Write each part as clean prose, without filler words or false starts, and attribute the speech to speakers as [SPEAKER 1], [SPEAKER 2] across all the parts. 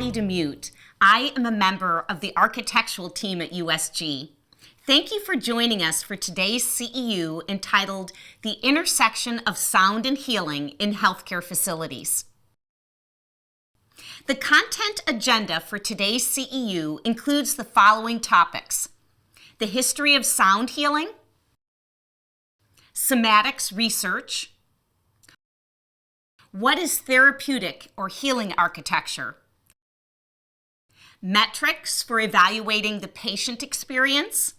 [SPEAKER 1] Patty DeMute. I am a member of the architectural team at USG. Thank you for joining us for today's CEU entitled The Intersection of Sound and Healing in Healthcare Facilities. The content agenda for today's CEU includes the following topics: the history of sound healing, somatics research, what is therapeutic or healing architecture, metrics for evaluating the patient experience,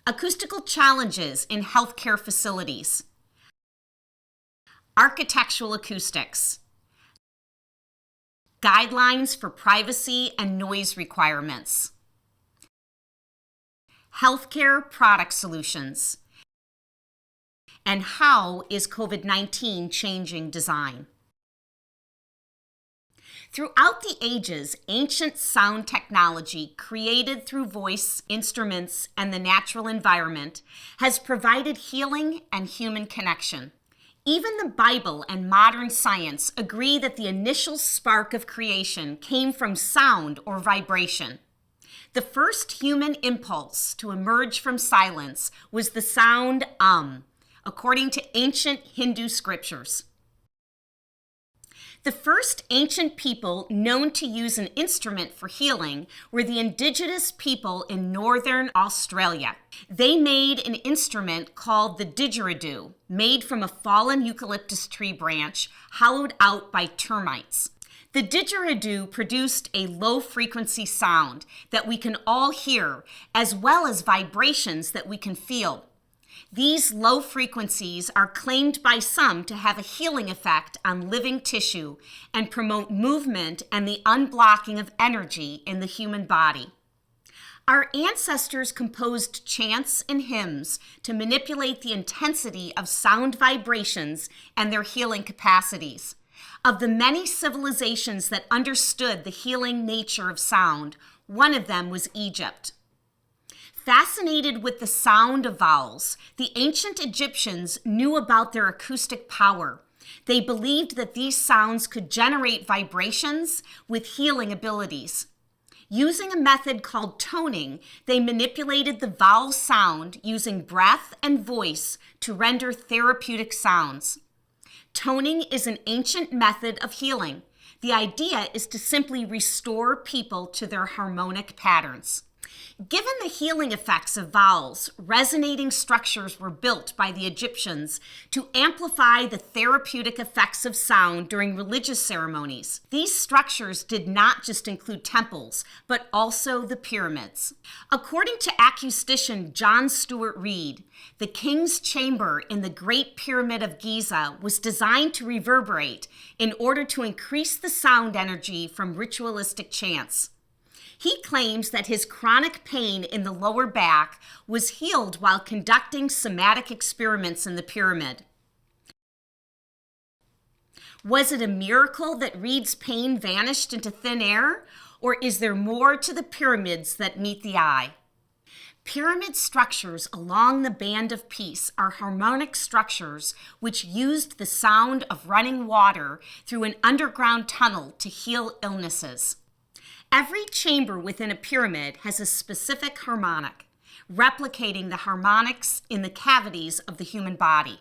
[SPEAKER 1] acoustical challenges in healthcare facilities, architectural acoustics, guidelines for privacy and noise requirements, healthcare product solutions, and how is COVID-19 changing design. Throughout the ages, ancient sound technology created through voice, instruments, and the natural environment has provided healing and human connection. Even the Bible and modern science agree that the initial spark of creation came from sound or vibration. The first human impulse to emerge from silence was the sound according to ancient Hindu scriptures. The first ancient people known to use an instrument for healing were the indigenous people in northern Australia. They made an instrument called the didgeridoo, made from a fallen eucalyptus tree branch hollowed out by termites. The didgeridoo produced a low-frequency sound that we can all hear, as well as vibrations that we can feel. These low frequencies are claimed by some to have a healing effect on living tissue and promote movement and the unblocking of energy in the human body. Our ancestors composed chants and hymns to manipulate the intensity of sound vibrations and their healing capacities. Of the many civilizations that understood the healing nature of sound, one of them was Egypt. Fascinated with the sound of vowels, the ancient Egyptians knew about their acoustic power. They believed that these sounds could generate vibrations with healing abilities. Using a method called toning, they manipulated the vowel sound using breath and voice to render therapeutic sounds. Toning is an ancient method of healing. The idea is to simply restore people to their harmonic patterns. Given the healing effects of vowels, resonating structures were built by the Egyptians to amplify the therapeutic effects of sound during religious ceremonies. These structures did not just include temples, but also the pyramids. According to acoustician John Stuart Reid, the king's chamber in the Great Pyramid of Giza was designed to reverberate in order to increase the sound energy from ritualistic chants. He claims that his chronic pain in the lower back was healed while conducting somatic experiments in the pyramid. Was it a miracle that Reed's pain vanished into thin air, or is there more to the pyramids that meet the eye? Pyramid structures along the Band of Peace are harmonic structures which used the sound of running water through an underground tunnel to heal illnesses. Every chamber within a pyramid has a specific harmonic, replicating the harmonics in the cavities of the human body.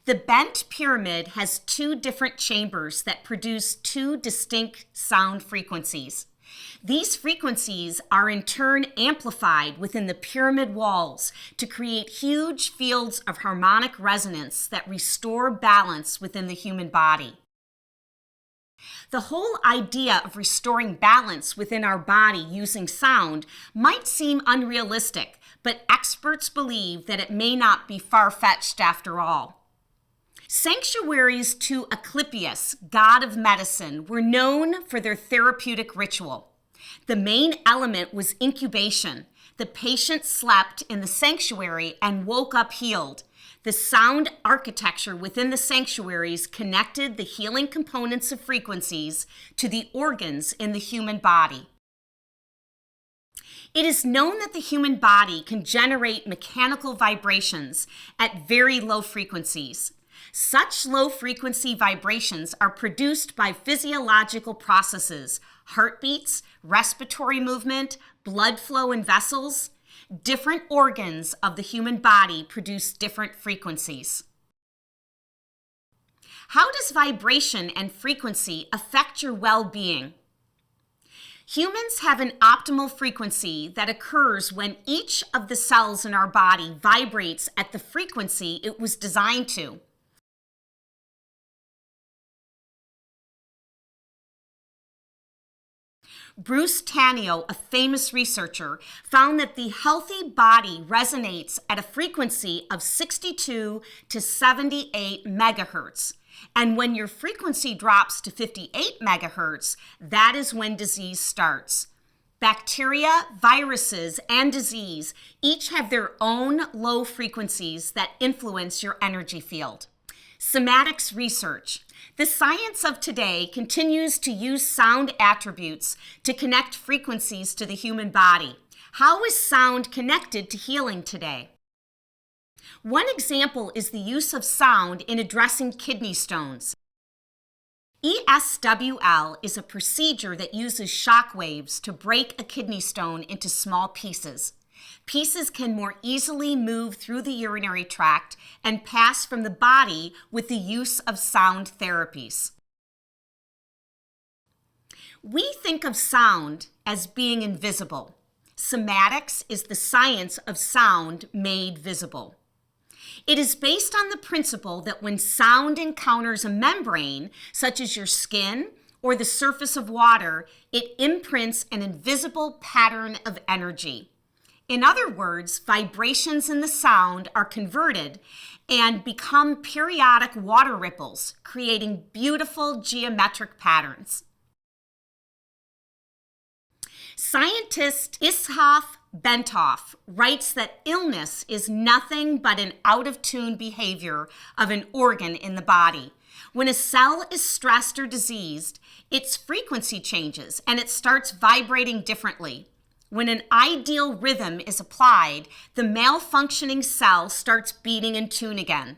[SPEAKER 1] The bent pyramid has two different chambers that produce two distinct sound frequencies. These frequencies are in turn amplified within the pyramid walls to create huge fields of harmonic resonance that restore balance within the human body. The whole idea of restoring balance within our body using sound might seem unrealistic, but experts believe that it may not be far-fetched after all. Sanctuaries to Asclepius, god of medicine, were known for their therapeutic ritual. The main element was incubation. The patient slept in the sanctuary and woke up healed. The sound architecture within the sanctuaries connected the healing components of frequencies to the organs in the human body. It is known that the human body can generate mechanical vibrations at very low frequencies. Such low-frequency vibrations are produced by physiological processes, heartbeats, respiratory movement, blood flow in vessels. Different organs of the human body produce different frequencies. How does vibration and frequency affect your well-being? Humans have an optimal frequency that occurs when each of the cells in our body vibrates at the frequency it was designed to. Bruce Tanio, a famous researcher, found that the healthy body resonates at a frequency of 62 to 78 megahertz. And when your frequency drops to 58 megahertz, that is when disease starts. Bacteria, viruses, and disease each have their own low frequencies that influence your energy field. Somatics research. The science of today continues to use sound attributes to connect frequencies to the human body. How is sound connected to healing today? One example is the use of sound in addressing kidney stones. ESWL is a procedure that uses shock waves to break a kidney stone into small pieces. Pieces can more easily move through the urinary tract and pass from the body with the use of sound therapies. We think of sound as being invisible. Somatics is the science of sound made visible. It is based on the principle that when sound encounters a membrane, such as your skin or the surface of water, it imprints an invisible pattern of energy. In other words, vibrations in the sound are converted and become periodic water ripples, creating beautiful geometric patterns. Scientist Ishoff Benthoff writes that illness is nothing but an out-of-tune behavior of an organ in the body. When a cell is stressed or diseased, its frequency changes and it starts vibrating differently. When an ideal rhythm is applied, the malfunctioning cell starts beating in tune again.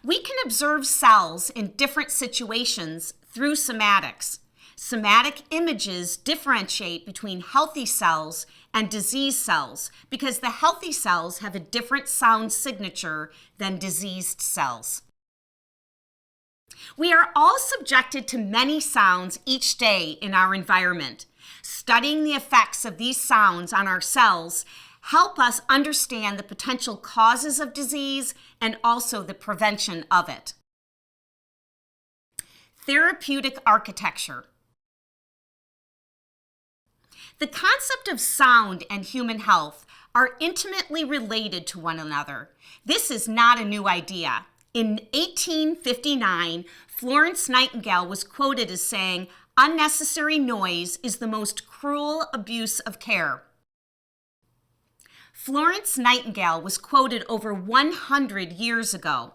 [SPEAKER 1] We can observe cells in different situations through somatics. Somatic images differentiate between healthy cells and diseased cells because the healthy cells have a different sound signature than diseased cells. We are all subjected to many sounds each day in our environment. Studying the effects of these sounds on our cells help us understand the potential causes of disease and also the prevention of it. Therapeutic architecture. The concept of sound and human health are intimately related to one another. This is not a new idea. In 1859, Florence Nightingale was quoted as saying, "Unnecessary noise is the most cruel abuse of care." Florence Nightingale was quoted over 100 years ago.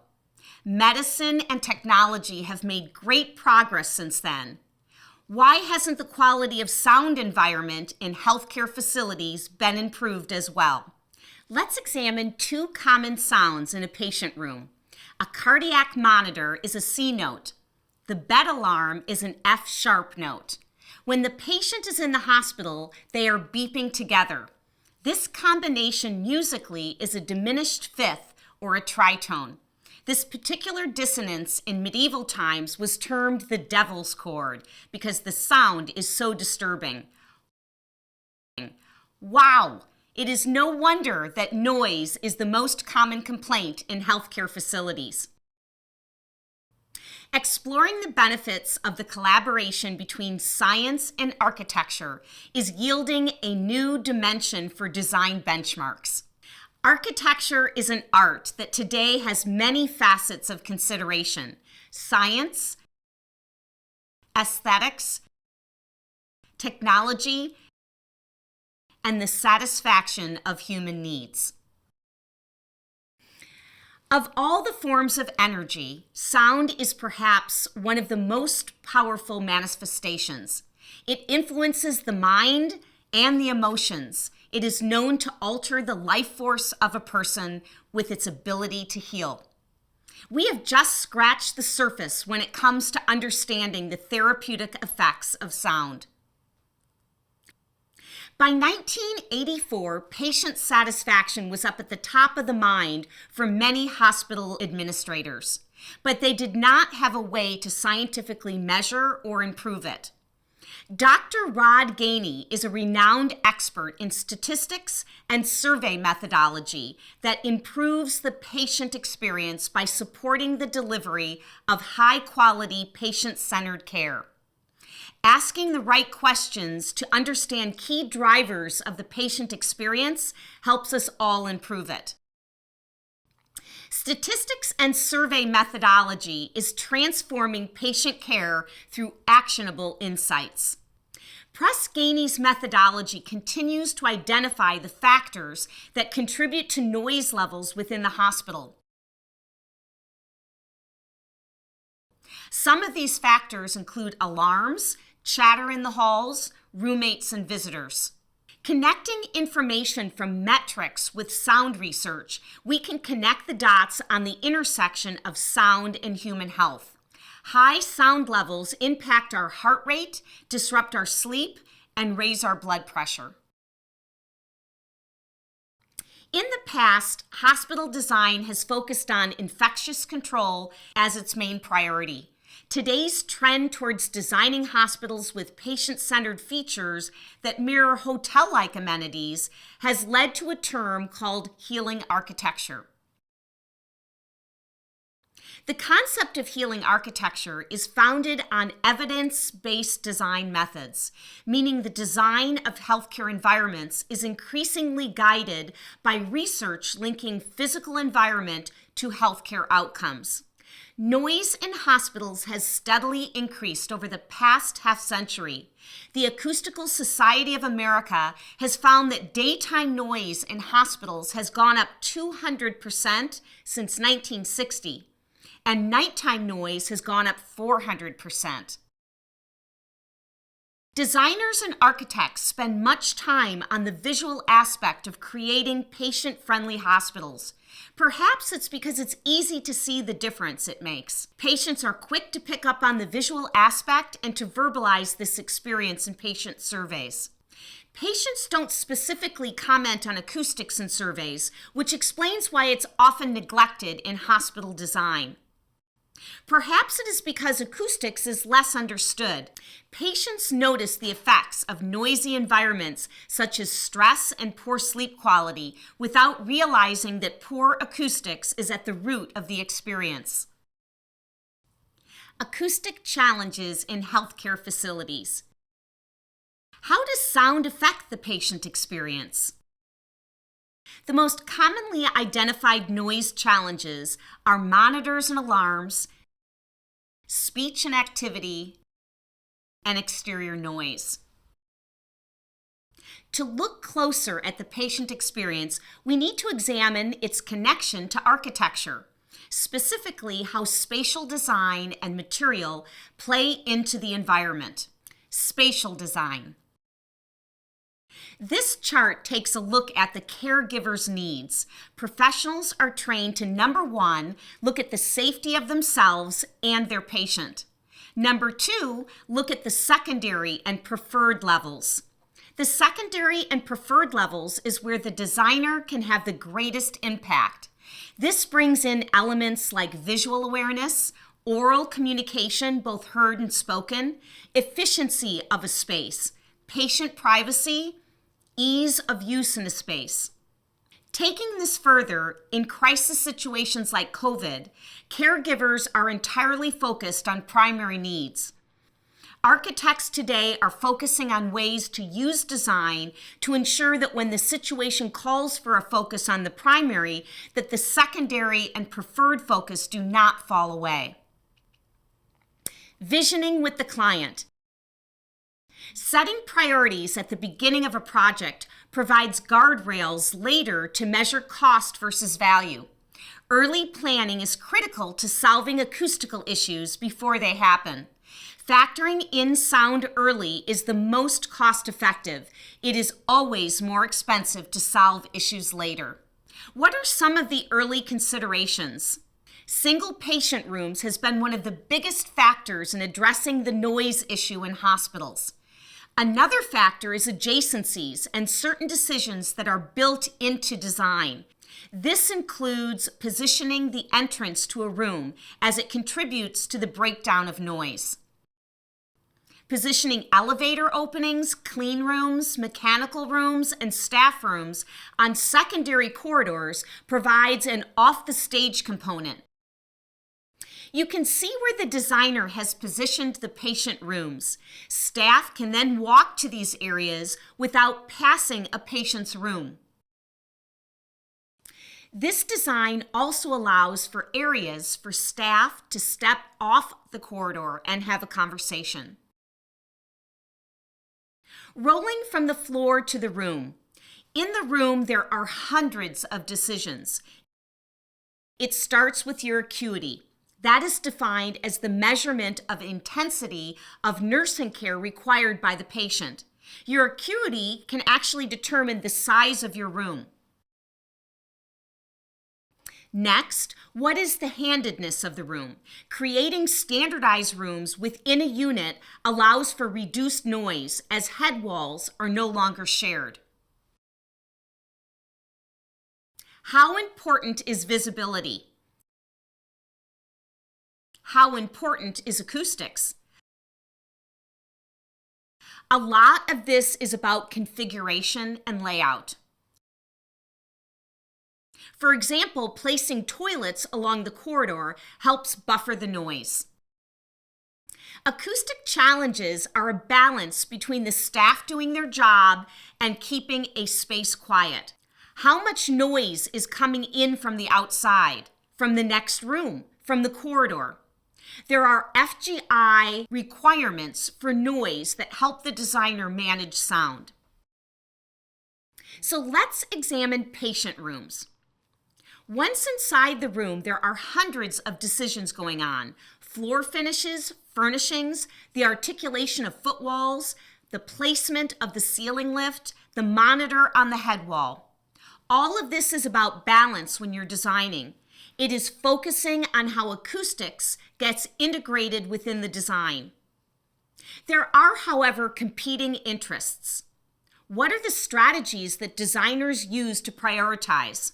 [SPEAKER 1] Medicine and technology have made great progress since then. Why hasn't the quality of sound environment in healthcare facilities been improved as well? Let's examine two common sounds in a patient room. A cardiac monitor is a C note. The bed alarm is an F sharp note. When the patient is in the hospital, they are beeping together. This combination musically is a diminished fifth or a tritone. This particular dissonance in medieval times was termed the devil's chord because the sound is so disturbing. Wow! It is no wonder that noise is the most common complaint in healthcare facilities. Exploring the benefits of the collaboration between science and architecture is yielding a new dimension for design benchmarks. Architecture is an art that today has many facets of consideration: science, aesthetics, technology, and the satisfaction of human needs. Of all the forms of energy, sound is perhaps one of the most powerful manifestations. It influences the mind and the emotions. It is known to alter the life force of a person with its ability to heal. We have just scratched the surface when it comes to understanding the therapeutic effects of sound. By 1984, patient satisfaction was up at the top of the mind for many hospital administrators, but they did not have a way to scientifically measure or improve it. Dr. Rod Gainey is a renowned expert in statistics and survey methodology that improves the patient experience by supporting the delivery of high-quality, patient-centered care. Asking the right questions to understand key drivers of the patient experience helps us all improve it. Statistics and survey methodology is transforming patient care through actionable insights. Press Gainey's methodology continues to identify the factors that contribute to noise levels within the hospital. Some of these factors include alarms, chatter in the halls, roommates, and visitors. Connecting information from metrics with sound research, we can connect the dots on the intersection of sound and human health. High sound levels impact our heart rate, disrupt our sleep, and raise our blood pressure. In the past, hospital design has focused on infectious control as its main priority. Today's trend towards designing hospitals with patient-centered features that mirror hotel-like amenities has led to a term called healing architecture. The concept of healing architecture is founded on evidence-based design methods, meaning the design of healthcare environments is increasingly guided by research linking physical environment to healthcare outcomes. Noise in hospitals has steadily increased over the past half-century. The Acoustical Society of America has found that daytime noise in hospitals has gone up 200% since 1960, and nighttime noise has gone up 400%. Designers and architects spend much time on the visual aspect of creating patient-friendly hospitals. Perhaps it's because it's easy to see the difference it makes. Patients are quick to pick up on the visual aspect and to verbalize this experience in patient surveys. Patients don't specifically comment on acoustics in surveys, which explains why it's often neglected in hospital design. Perhaps it is because acoustics is less understood. Patients notice the effects of noisy environments such as stress and poor sleep quality without realizing that poor acoustics is at the root of the experience. Acoustic challenges in healthcare facilities. How does sound affect the patient experience? The most commonly identified noise challenges are monitors and alarms, speech and activity, and exterior noise. To look closer at the patient experience, we need to examine its connection to architecture, specifically how spatial design and material play into the environment. Spatial design. This chart takes a look at the caregiver's needs. Professionals are trained to, number one, look at the safety of themselves and their patient. Number two, look at the secondary and preferred levels. The secondary and preferred levels is where the designer can have the greatest impact. This brings in elements like visual awareness, oral communication, both heard and spoken, efficiency of a space, patient privacy, ease of use in a space. Taking this further, in crisis situations like COVID, caregivers are entirely focused on primary needs. Architects today are focusing on ways to use design to ensure that when the situation calls for a focus on the primary, that the secondary and preferred focus do not fall away. Visioning with the client. Setting priorities at the beginning of a project provides guardrails later to measure cost versus value. Early planning is critical to solving acoustical issues before they happen. Factoring in sound early is the most cost-effective. It is always more expensive to solve issues later. What are some of the early considerations? Single patient rooms has been one of the biggest factors in addressing the noise issue in hospitals. Another factor is adjacencies and certain decisions that are built into design. This includes positioning the entrance to a room as it contributes to the breakdown of noise. Positioning elevator openings, clean rooms, mechanical rooms, and staff rooms on secondary corridors provides an off-the-stage component. You can see where the designer has positioned the patient rooms. Staff can then walk to these areas without passing a patient's room. This design also allows for areas for staff to step off the corridor and have a conversation. Rolling from the floor to the room. In the room, there are hundreds of decisions. It starts with your acuity. That is defined as the measurement of intensity of nursing care required by the patient. Your acuity can actually determine the size of your room. Next, what is the handedness of the room? Creating standardized rooms within a unit allows for reduced noise as head walls are no longer shared. How important is visibility? How important is acoustics? A lot of this is about configuration and layout. For example, placing toilets along the corridor helps buffer the noise. Acoustic challenges are a balance between the staff doing their job and keeping a space quiet. How much noise is coming in from the outside, from the next room, from the corridor? There are FGI requirements for noise that help the designer manage sound. So let's examine patient rooms. Once inside the room, there are hundreds of decisions going on. Floor finishes, furnishings, the articulation of foot walls, the placement of the ceiling lift, the monitor on the head wall. All of this is about balance when you're designing. It is focusing on how acoustics gets integrated within the design. There are, however, competing interests. What are the strategies that designers use to prioritize?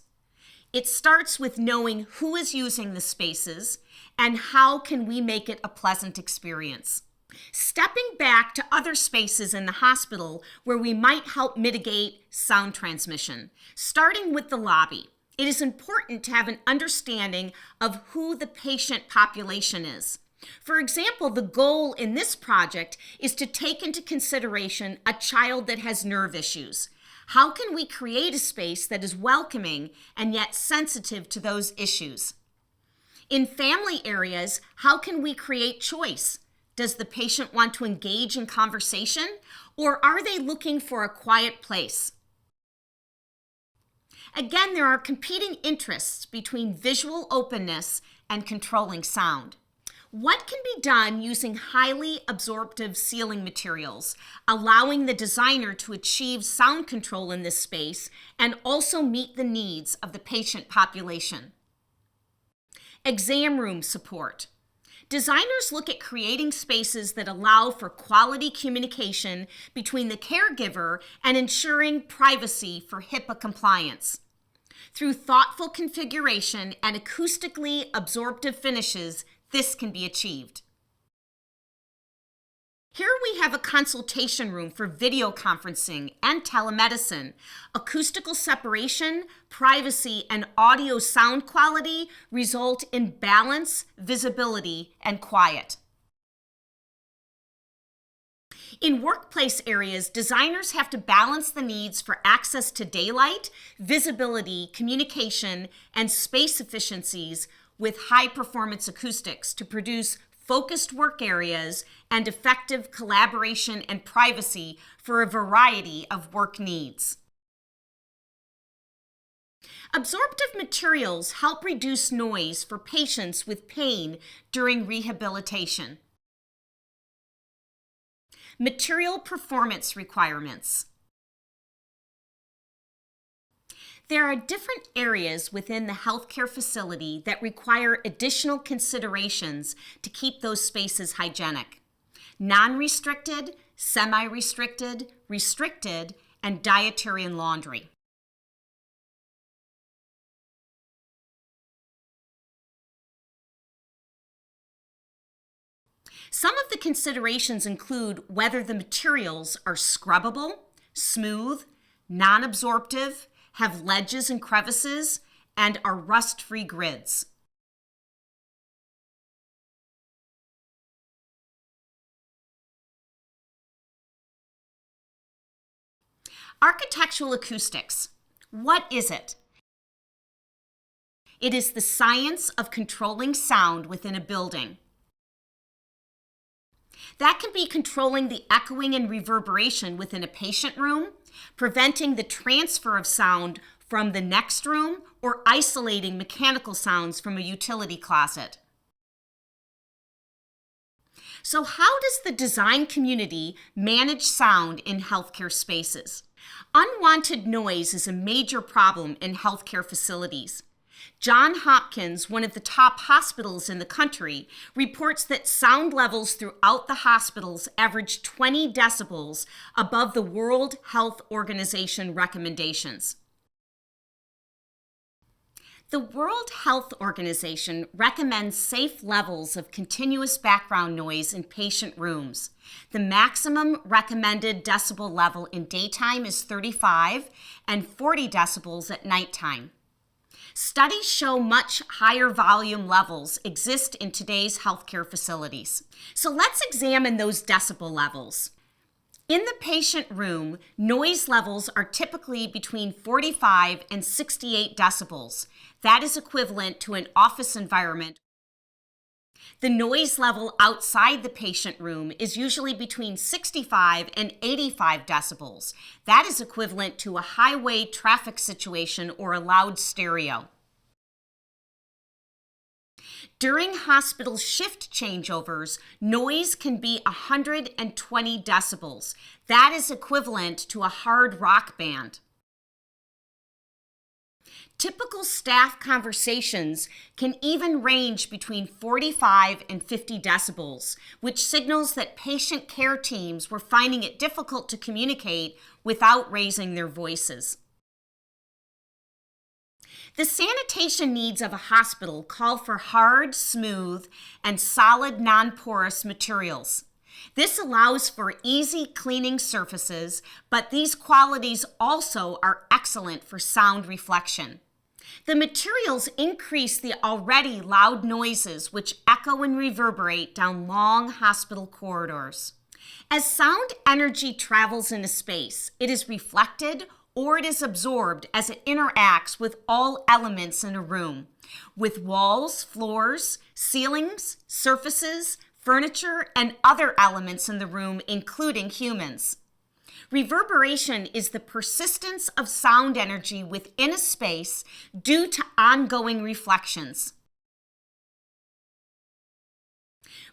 [SPEAKER 1] It starts with knowing who is using the spaces and how can we make it a pleasant experience. Stepping back to other spaces in the hospital where we might help mitigate sound transmission. Starting with the lobby, it is important to have an understanding of who the patient population is. For example, the goal in this project is to take into consideration a child that has nerve issues. How can we create a space that is welcoming and yet sensitive to those issues? In family areas, how can we create choice? Does the patient want to engage in conversation, or are they looking for a quiet place? Again, there are competing interests between visual openness and controlling sound. What can be done using highly absorptive ceiling materials, allowing the designer to achieve sound control in this space and also meet the needs of the patient population? Exam room support. Designers look at creating spaces that allow for quality communication between the caregiver and ensuring privacy for HIPAA compliance. Through thoughtful configuration and acoustically absorptive finishes, this can be achieved. Here we have a consultation room for video conferencing and telemedicine. Acoustical separation, privacy, and audio sound quality result in balance, visibility, and quiet. In workplace areas, designers have to balance the needs for access to daylight, visibility, communication, and space efficiencies with high-performance acoustics to produce focused work areas and effective collaboration and privacy for a variety of work needs. Absorptive materials help reduce noise for patients with pain during rehabilitation. Material performance requirements. There are different areas within the healthcare facility that require additional considerations to keep those spaces hygienic. Non-restricted, semi-restricted, restricted, and dietary and laundry. Some of the considerations include whether the materials are scrubbable, smooth, non-absorptive, have ledges and crevices, and are rust-free grids. Architectural acoustics. What is it? It is the science of controlling sound within a building. That can be controlling the echoing and reverberation within a patient room, preventing the transfer of sound from the next room, or isolating mechanical sounds from a utility closet. So how does the design community manage sound in healthcare spaces? Unwanted noise is a major problem in healthcare facilities. Johns Hopkins, one of the top hospitals in the country, reports that sound levels throughout the hospitals average 20 decibels above the World Health Organization recommendations. The World Health Organization recommends safe levels of continuous background noise in patient rooms. The maximum recommended decibel level in daytime is 35 and 40 decibels at nighttime. Studies show much higher volume levels exist in today's healthcare facilities. So let's examine those decibel levels. In the patient room, noise levels are typically between 45 and 68 decibels. That is equivalent to an office environment. The noise level outside the patient room is usually between 65 and 85 decibels. That is equivalent to a highway traffic situation or a loud stereo. During hospital shift changeovers, noise can be 120 decibels. That is equivalent to a hard rock band. Typical staff conversations can even range between 45 and 50 decibels, which signals that patient care teams were finding it difficult to communicate without raising their voices. The sanitation needs of a hospital call for hard, smooth, and solid non-porous materials. This allows for easy cleaning surfaces, but these qualities also are excellent for sound reflection. The materials increase the already loud noises which echo and reverberate down long hospital corridors. As sound energy travels in a space, it is reflected or it is absorbed as it interacts with all elements in a room, with walls, floors, ceilings, surfaces, furniture, and other elements in the room, including humans. Reverberation is the persistence of sound energy within a space due to ongoing reflections.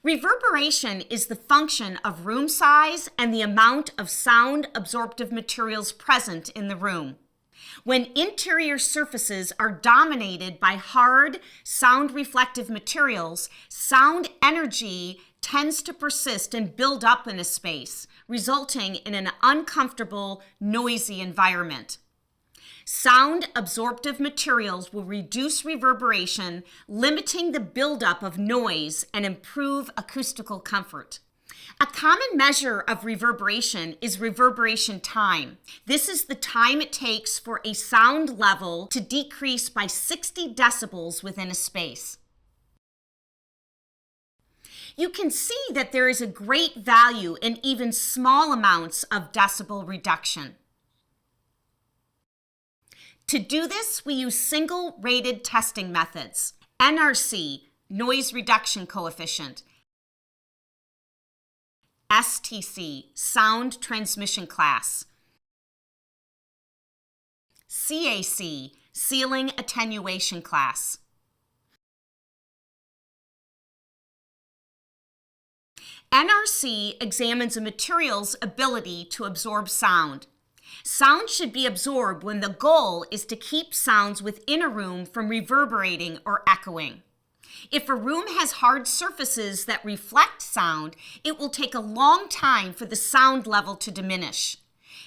[SPEAKER 1] Reverberation is the function of room size and the amount of sound absorptive materials present in the room. When interior surfaces are dominated by hard, sound reflective materials, sound energy tends to persist and build up in a space, resulting in an uncomfortable, noisy environment. Sound absorptive materials will reduce reverberation, limiting the buildup of noise and improve acoustical comfort. A common measure of reverberation is reverberation time. This is the time it takes for a sound level to decrease by 60 decibels within a space. You can see that there is a great value in even small amounts of decibel reduction. To do this, we use single-rated testing methods: NRC, noise reduction coefficient; STC, sound transmission class; CAC, ceiling attenuation class; NRC examines a material's ability to absorb sound. Sound should be absorbed when the goal is to keep sounds within a room from reverberating or echoing. If a room has hard surfaces that reflect sound, it will take a long time for the sound level to diminish.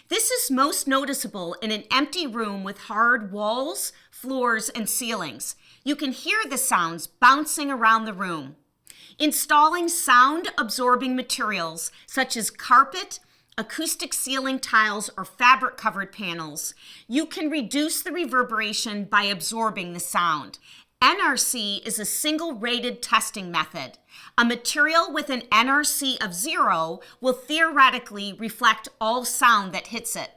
[SPEAKER 1] This is most noticeable in an empty room with hard walls, floors, and ceilings. You can hear the sounds bouncing around the room. Installing sound-absorbing materials such as carpet, acoustic ceiling tiles, or fabric-covered panels, you can reduce the reverberation by absorbing the sound. NRC is a single-rated testing method. A material with an NRC of 0 will theoretically reflect all sound that hits it.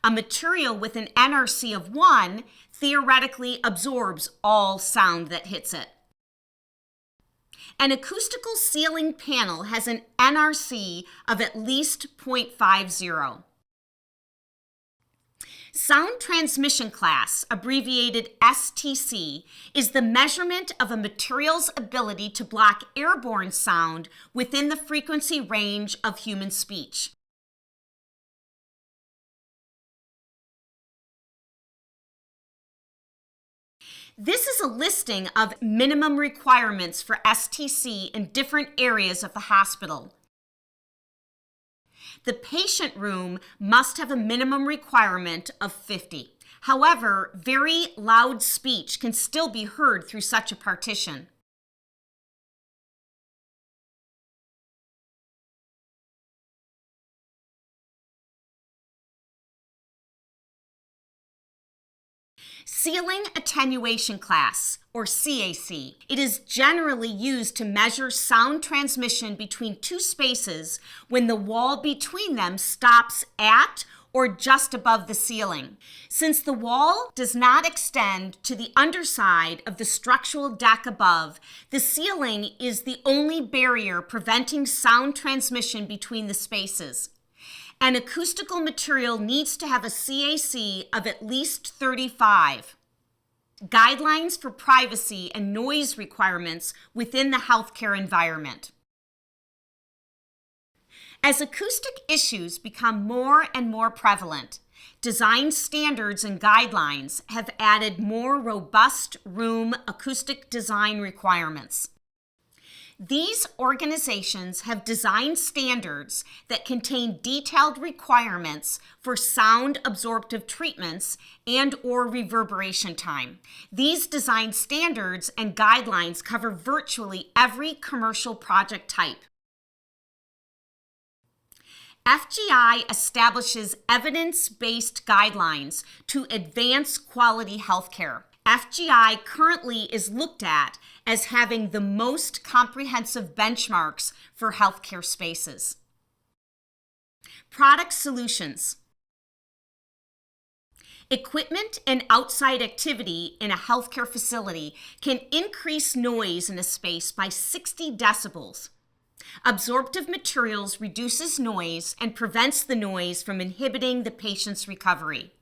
[SPEAKER 1] A material with an NRC of 1 theoretically absorbs all sound that hits it. An acoustical ceiling panel has an NRC of at least 0.50. Sound transmission class, abbreviated STC, is the measurement of a material's ability to block airborne sound within the frequency range of human speech. This is a listing of minimum requirements for STC in different areas of the hospital. The patient room must have a minimum requirement of 50. However, very loud speech can still be heard through such a partition. Ceiling attenuation class, or CAC. It is generally used to measure sound transmission between two spaces when the wall between them stops at or just above the ceiling. Since the wall does not extend to the underside of the structural deck above, the ceiling is the only barrier preventing sound transmission between the spaces. An acoustical material needs to have a CAC of at least 35. Guidelines for privacy and noise requirements within the healthcare environment. As acoustic issues become more and more prevalent, design standards and guidelines have added more robust room acoustic design requirements. These organizations have designed standards that contain detailed requirements for sound absorptive treatments and/or reverberation time. These design standards and guidelines cover virtually every commercial project type. FGI establishes evidence-based guidelines to advance quality healthcare. FGI currently is looked at as having the most comprehensive benchmarks for healthcare spaces. Product solutions. Equipment and outside activity in a healthcare facility can increase noise in a space by 60 decibels. Absorptive materials reduces noise and prevents the noise from inhibiting the patient's recovery.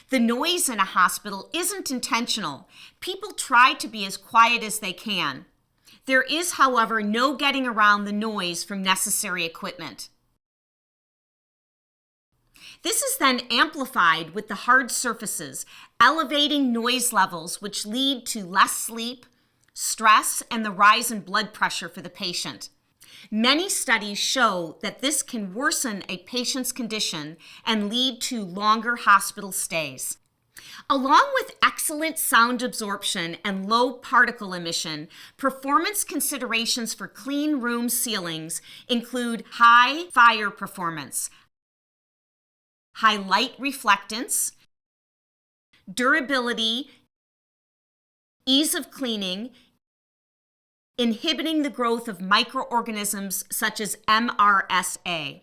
[SPEAKER 1] The noise in a hospital isn't intentional. People try to be as quiet as they can. There is, however, no getting around the noise from necessary equipment. This is then amplified with the hard surfaces, elevating noise levels which lead to less sleep, stress, and the rise in blood pressure for the patient. Many studies show that this can worsen a patient's condition and lead to longer hospital stays. Along with excellent sound absorption and low particle emission, performance considerations for clean room ceilings include high fire performance, high light reflectance, durability, ease of cleaning, inhibiting the growth of microorganisms such as MRSA.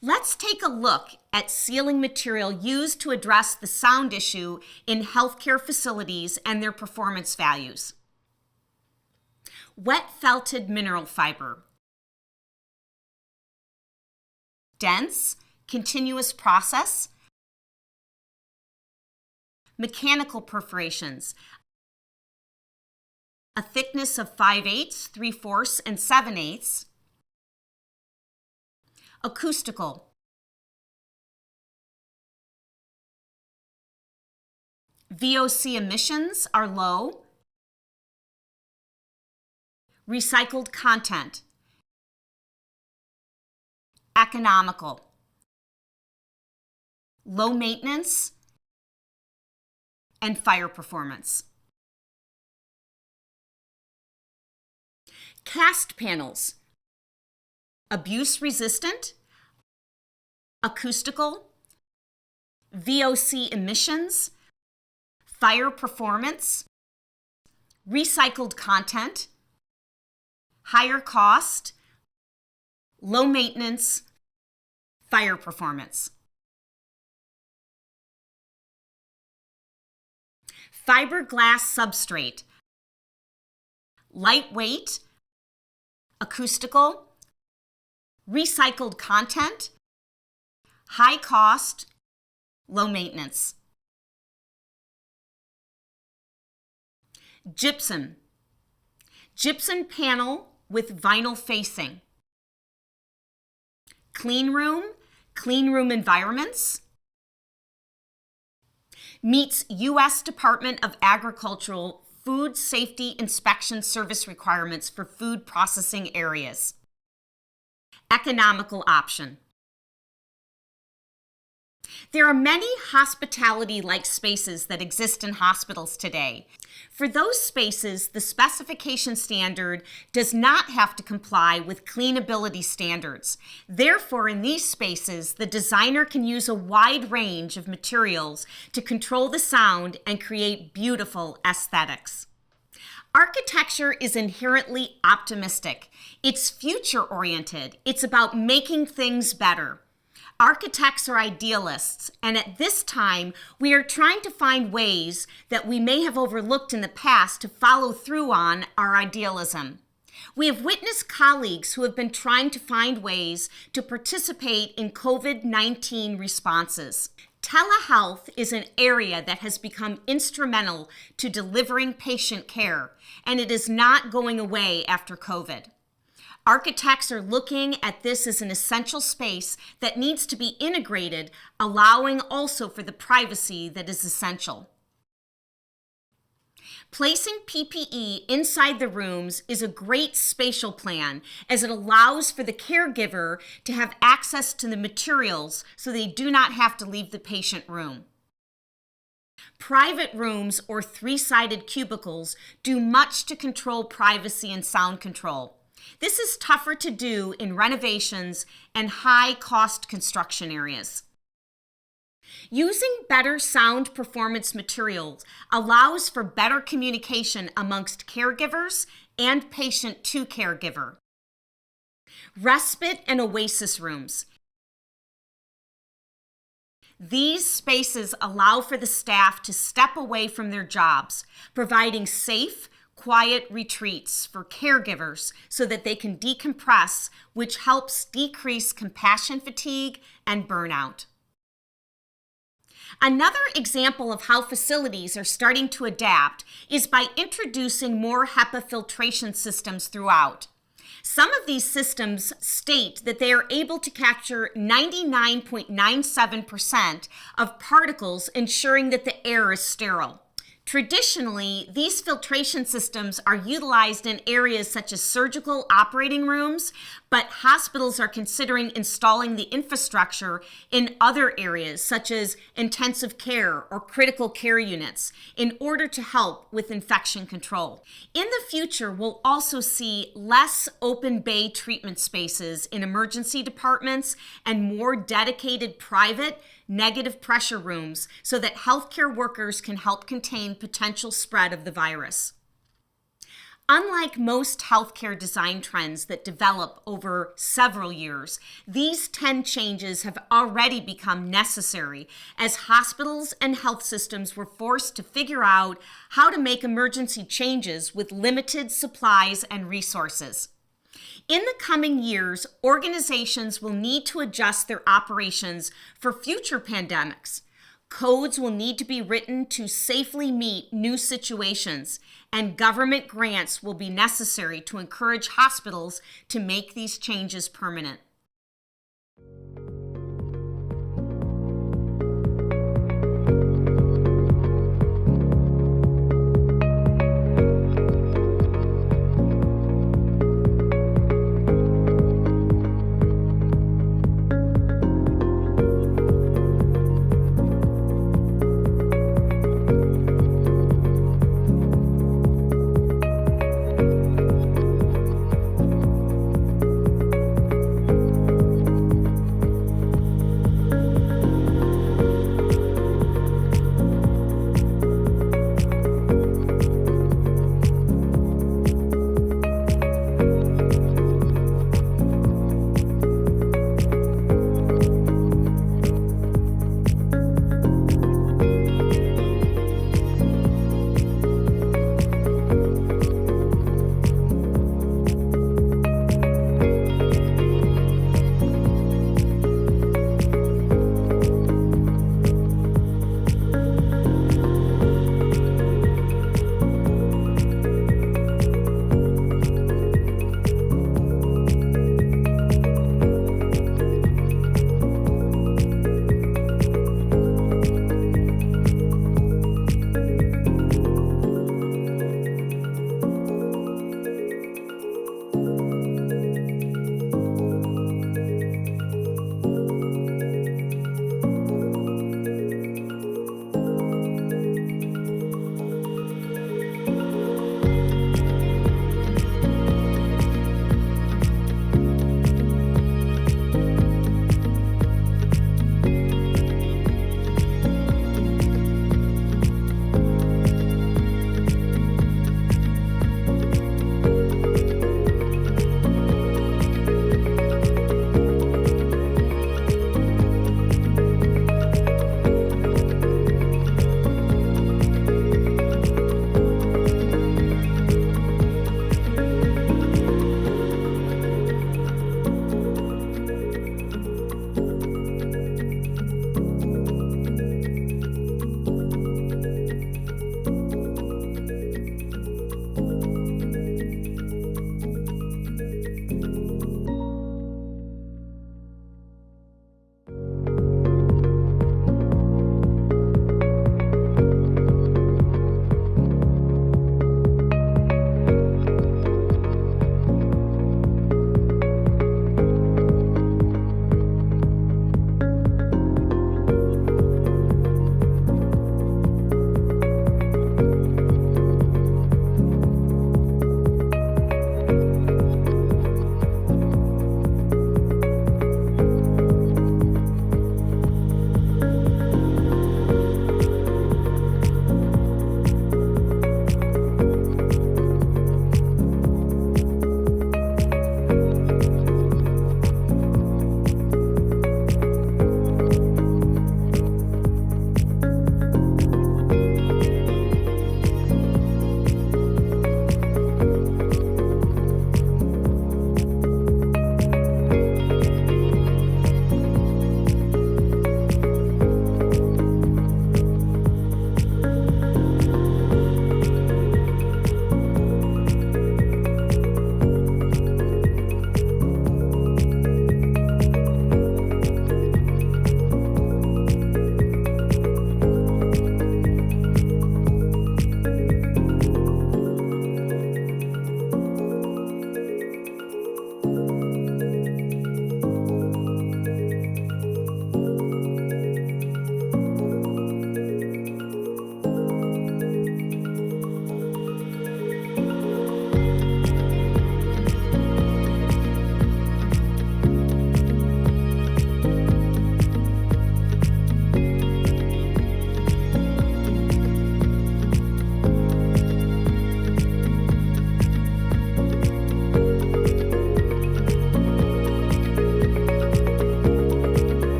[SPEAKER 1] Let's take a look at ceiling material used to address the sound issue in healthcare facilities and their performance values. Wet felted mineral fiber. Dense, continuous process. Mechanical perforations. a thickness of 5/8, 3/4, and 7/8. Acoustical. VOC emissions are low. Recycled content. Economical. Low maintenance. And fire performance. Cast panels. Abuse resistant. Acoustical. VOC emissions. Fire performance. Recycled content. Higher cost. Low maintenance. Fire performance. Fiberglass substrate. Lightweight. Acoustical. Recycled content. High cost. Low maintenance. Gypsum. Gypsum panel with vinyl facing. Clean room environments. Meets U.S. Department of Agricultural Food Safety Inspection Service requirements for food processing areas. Economical option. There are many hospitality-like spaces that exist in hospitals today. For those spaces, the specification standard does not have to comply with cleanability standards. Therefore, in these spaces, the designer can use a wide range of materials to control the sound and create beautiful aesthetics. Architecture is inherently optimistic. It's future-oriented. It's about making things better. Architects are idealists, and at this time, we are trying to find ways that we may have overlooked in the past to follow through on our idealism. We have witnessed colleagues who have been trying to find ways to participate in COVID-19 responses. Telehealth is an area that has become instrumental to delivering patient care, and it is not going away after COVID. Architects are looking at this as an essential space that needs to be integrated, allowing also for the privacy that is essential. Placing PPE inside the rooms is a great spatial plan, as it allows for the caregiver to have access to the materials so they do not have to leave the patient room. Private rooms or three-sided cubicles do much to control privacy and sound control. This is tougher to do in renovations and high-cost construction areas. Using better sound performance materials allows for better communication amongst caregivers and patient to caregiver. Respite and oasis rooms. These spaces allow for the staff to step away from their jobs, providing safe, quiet retreats for caregivers so that they can decompress, which helps decrease compassion fatigue and burnout. Another example of how facilities are starting to adapt is by introducing more HEPA filtration systems throughout. Some of these systems state that they are able to capture 99.97% of particles, ensuring that the air is sterile. Traditionally, these filtration systems are utilized in areas such as surgical operating rooms, but hospitals are considering installing the infrastructure in other areas such as intensive care or critical care units in order to help with infection control. In the future, we'll also see less open bay treatment spaces in emergency departments and more dedicated private negative pressure rooms so that healthcare workers can help contain potential spread of the virus. Unlike most healthcare design trends that develop over several years, these 10 changes have already become necessary as hospitals and health systems were forced to figure out how to make emergency changes with limited supplies and resources. In the coming years, organizations will need to adjust their operations for future pandemics. Codes will need to be written to safely meet new situations, and government grants will be necessary to encourage hospitals to make these changes permanent.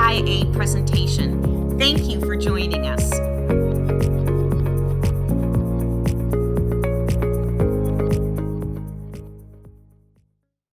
[SPEAKER 1] CIA presentation. Thank you for joining us.